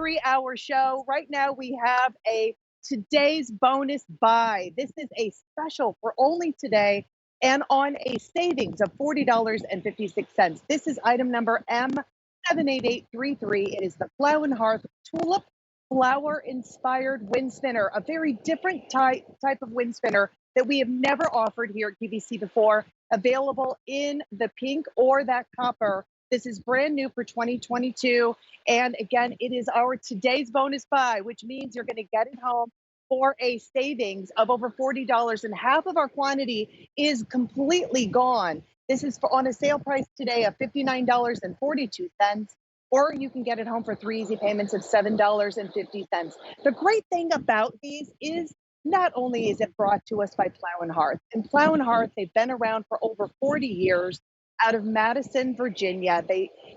3-hour show. Right now we have a today's bonus buy. This is a special for only today and on a savings of $40.56. This is item number M78833. It is the Plow Hearth Tulip flower inspired wind spinner, a very different type of wind spinner that we have never offered here at QVC before, available in the pink or that copper. This is brand new for 2022. And again, it is our today's bonus buy, which means you're going to get it home for a savings of over $40, and half of our quantity is completely gone. This is on a sale price today of $59.42, or you can get it home for 3 easy payments of $7.50. The great thing about these is not only is it brought to us by Plow Hearth, and Plow Hearth, they've been around for over 40 years out of Madison, Virginia.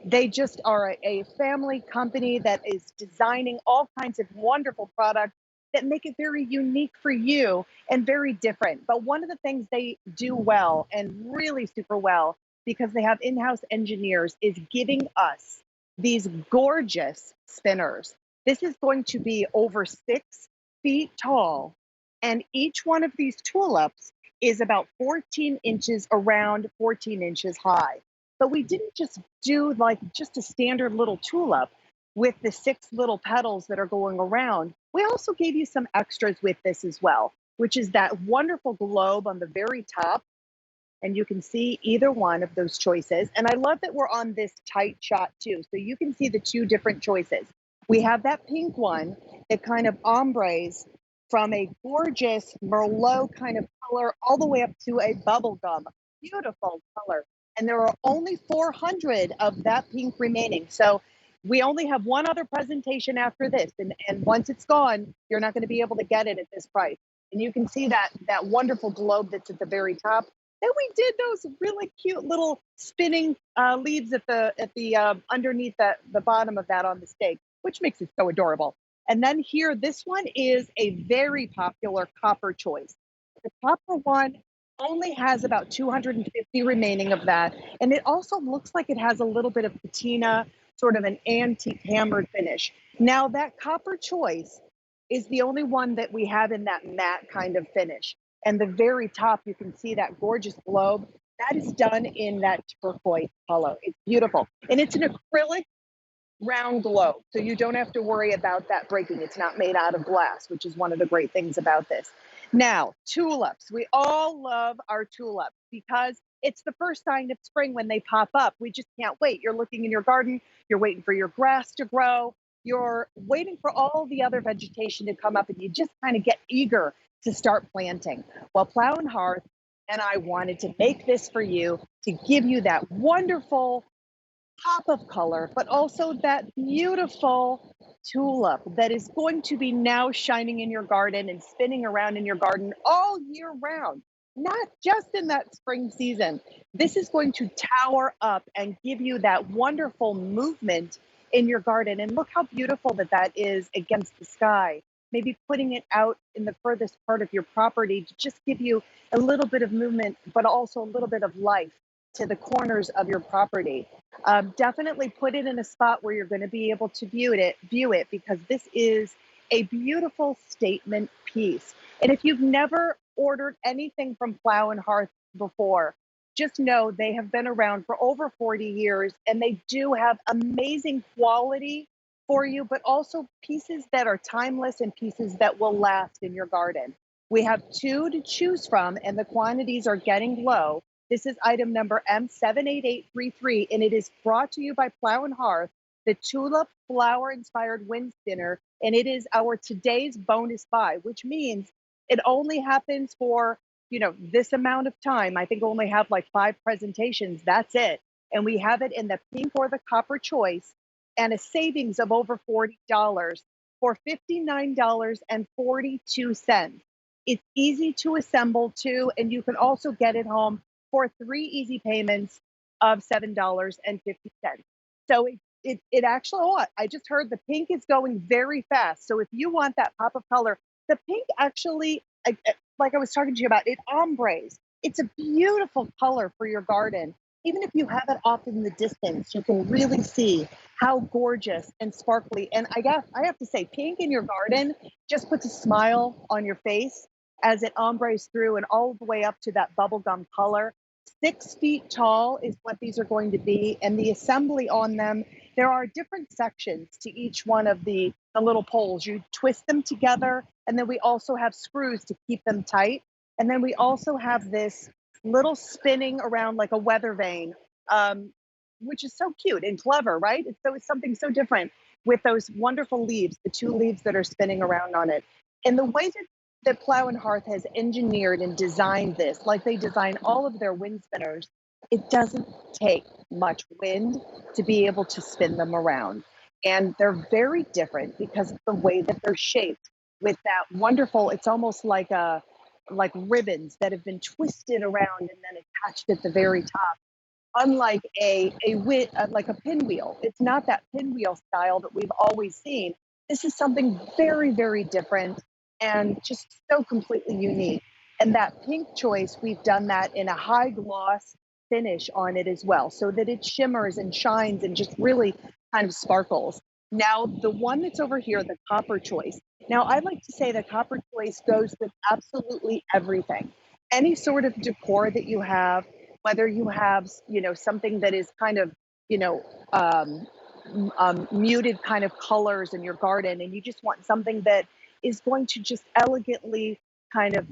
They just are a family company that is designing all kinds of wonderful products that make it very unique for you and very different. But one of the things they do well, and really super well, because they have in-house engineers, is giving us these gorgeous spinners. This is going to be over 6 feet tall, and each one of these tulips is about 14 inches around, 14 inches high. But we didn't just do like just a standard little tulip with the 6 little petals that are going around. We also gave you some extras with this as well, which is that wonderful globe on the very top. And you can see either one of those choices. And I love that we're on this tight shot too. So you can see the 2 different choices. We have that pink one that kind of ombres from a gorgeous Merlot kind of color all the way up to a bubblegum, beautiful color. And there are only 400 of that pink remaining. So we only have one other presentation after this. And once it's gone, you're not going to be able to get it at this price. And you can see that wonderful globe that's at the very top. Then we did those really cute little spinning leaves at the underneath the bottom of that on the stake, which makes it so adorable. And then here, this one is a very popular copper choice. The copper one only has about 250 remaining of that. And it also looks like it has a little bit of patina, sort of an antique hammered finish. Now that copper choice is the only one that we have in that matte kind of finish. And the very top, you can see that gorgeous globe. That is done in that turquoise color. It's beautiful. And it's an acrylic round globe, so you don't have to worry about that breaking. It's not made out of glass, which is one of the great things about this. Now, tulips. We all love our tulips because it's the first sign of spring when they pop up. We just can't wait. You're looking in your garden, you're waiting for your grass to grow, you're waiting for all the other vegetation to come up, and you just kind of get eager to start planting. Well, Plow Hearth and I wanted to make this for you to give you that wonderful pop of color, but also that beautiful tulip that is going to be now shining in your garden and spinning around in your garden all year round, not just in that spring season. This is going to tower up and give you that wonderful movement in your garden. And look how beautiful that is against the sky. Maybe putting it out in the furthest part of your property to just give you a little bit of movement, but also a little bit of life to the corners of your property. Definitely put it in a spot where you're going to be able to view it, because this is a beautiful statement piece. And if you've never ordered anything from Plow Hearth before, just know they have been around for over 40 years, and they do have amazing quality for you, but also pieces that are timeless and pieces that will last in your garden. We have 2 to choose from, and the quantities are getting low. This is item number M78833, and it is brought to you by Plow Hearth, the Tulip Flower Inspired Wind Spinner, and it is our today's bonus buy, which means it only happens for, this amount of time. I think we only have like 5 presentations. That's it. And we have it in the pink or the copper choice, and a savings of over $40 for $59.42. It's easy to assemble too, and you can also get it home for 3 easy payments of $7.50. So it actually, oh, I just heard the pink is going very fast. So if you want that pop of color, the pink actually, like I was talking to you about, it ombres. It's a beautiful color for your garden. even if you have it off in the distance, you can really see how gorgeous and sparkly. And I have to say, pink in your garden just puts a smile on your face as it ombres through and all the way up to that bubblegum color. 6 feet tall is what these are going to be, and the assembly on them, there are different sections to each one of the little poles. You twist them together, and then we also have screws to keep them tight. And then we also have this little spinning around like a weather vane, um, which is so cute and clever, right? It's something so different with those wonderful leaves, the two leaves that are spinning around on it. And the way that Plow and Hearth has engineered and designed this, like they design all of their wind spinners, it doesn't take much wind to be able to spin them around. And they're very different because of the way that they're shaped with that wonderful, it's almost like ribbons that have been twisted around and then attached at the very top, unlike like a pinwheel. It's not that pinwheel style that we've always seen. This is something very, very different and just so completely unique. And that pink choice, we've done that in a high gloss finish on it as well, so that it shimmers and shines and just really kind of sparkles. Now, the one that's over here, the copper choice. Now, I like to say the copper choice goes with absolutely everything. Any sort of decor that you have, whether you have, something that is kind of, you know, um, muted kind of colors in your garden, and you just want something that is going to just elegantly kind of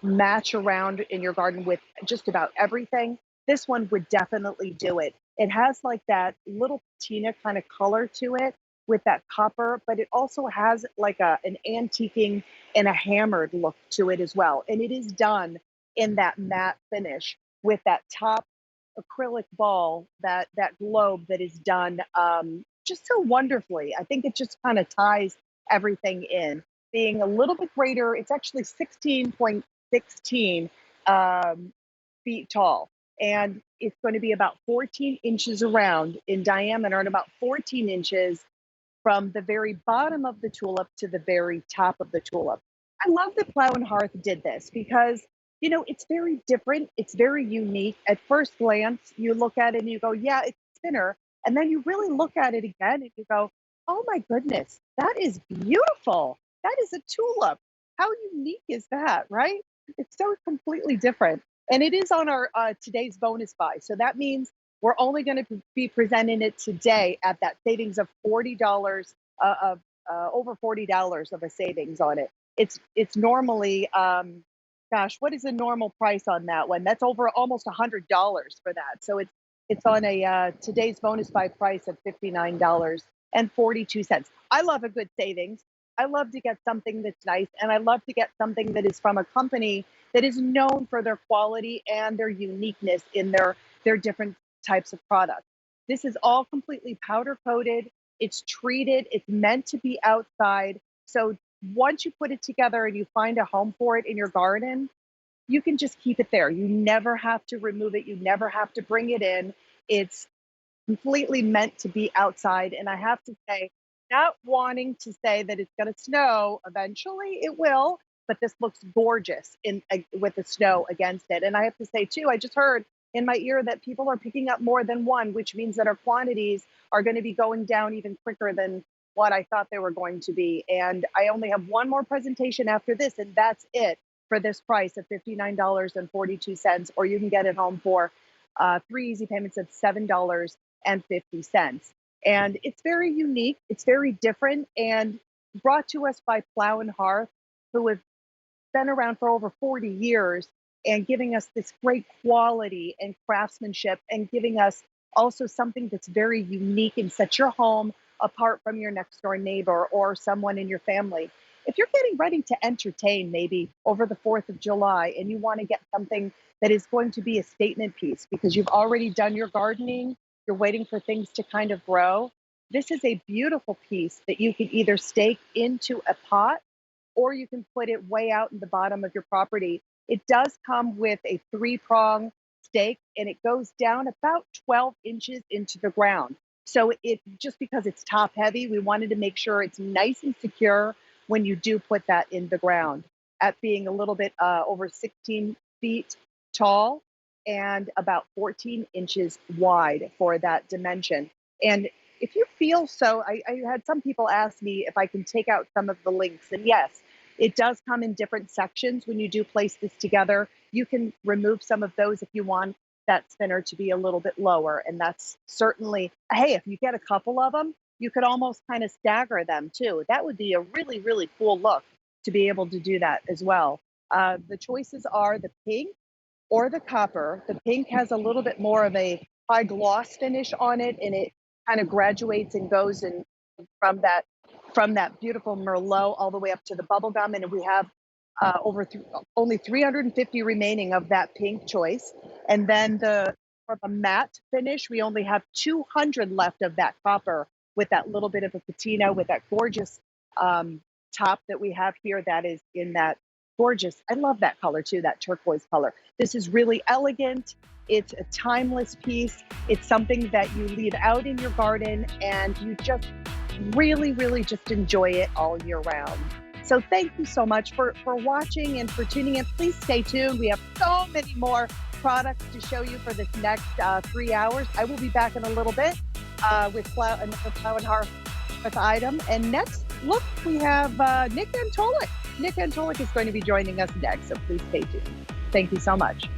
match around in your garden with just about everything. This one would definitely do it. It has like that little patina kind of color to it with that copper, but it also has like an antiquing and a hammered look to it as well. And it is done in that matte finish with that top acrylic ball, that globe that is done just so wonderfully. I think it just kind of ties everything in. Being a little bit greater, it's actually 16.16 feet tall, and it's going to be about 14 inches around in diameter and about 14 inches from the very bottom of the tulip to the very top of the tulip. I love that Plow and Hearth did this because, it's very different. It's very unique. At first glance, you look at it and you go, yeah, it's a spinner. And then you really look at it again and you go, oh my goodness, that is beautiful. That is a tulip. How unique is that, right? It's so completely different. And it is on our today's bonus buy. So that means we're only going to be presenting it today at that savings of $40 of over $40 of a savings on it. It's normally gosh, what is the normal price on that one? That's over almost $100 for that. So it's on a today's bonus buy price of $59.42. I love a good savings. I love to get something that's nice, and I love to get something that is from a company that is known for their quality and their uniqueness in their different types of products. This is all completely powder coated. It's treated. It's meant to be outside. So once you put it together and you find a home for it in your garden, you can just keep it there. You never have to remove it. You never have to bring it in. It's completely meant to be outside. And I have to say, not wanting to say that it's going to snow eventually, it will, but this looks gorgeous with the snow against it. And I have to say too, I just heard in my ear that people are picking up more than one, which means that our quantities are going to be going down even quicker than what I thought they were going to be. And I only have one more presentation after this, and that's it for this price of $59.42, or you can get it home for 3 easy payments of $7.50. And it's very unique, it's very different, and brought to us by Plow and Hearth, who have been around for over 40 years and giving us this great quality and craftsmanship, and giving us also something that's very unique and sets your home apart from your next door neighbor or someone in your family. If you're getting ready to entertain maybe over the 4th of July and you want to get something that is going to be a statement piece because you've already done your gardening, you're waiting for things to kind of grow, this is a beautiful piece that you can either stake into a pot or you can put it way out in the bottom of your property. It does come with a 3-prong stake, and it goes down about 12 inches into the ground. So it just because it's top heavy, we wanted to make sure it's nice and secure when you do put that in the ground. At being a little bit over 16 feet tall and about 14 inches wide for that dimension. And if you feel so, I had some people ask me if I can take out some of the links. And yes, it does come in different sections when you do place this together. You can remove some of those if you want that spinner to be a little bit lower. And that's certainly, hey, if you get a couple of them, you could almost kind of stagger them too. That would be a really, really cool look to be able to do that as well. The choices are the pink or the copper. The pink has a little bit more of a high gloss finish on it, and it kind of graduates and goes in from that beautiful Merlot all the way up to the bubblegum. And we have only 350 remaining of that pink choice. And then for the matte finish, we only have 200 left of that copper with that little bit of a patina with that gorgeous top that we have here that is in that gorgeous. I love that color too, that turquoise color. This is really elegant. It's a timeless piece. It's something that you leave out in your garden and you just really, really just enjoy it all year round. So thank you so much for watching and for tuning in. Please stay tuned. We have so many more products to show you for this next 3 hours. I will be back in a little bit with another Plow and Hearth item. And next, look, we have Nick Antolik. Nick Antolik is going to be joining us next, so please stay tuned. Thank you so much.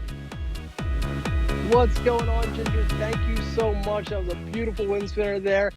What's going on, Ginger? Thank you so much. That was a beautiful wind spinner there.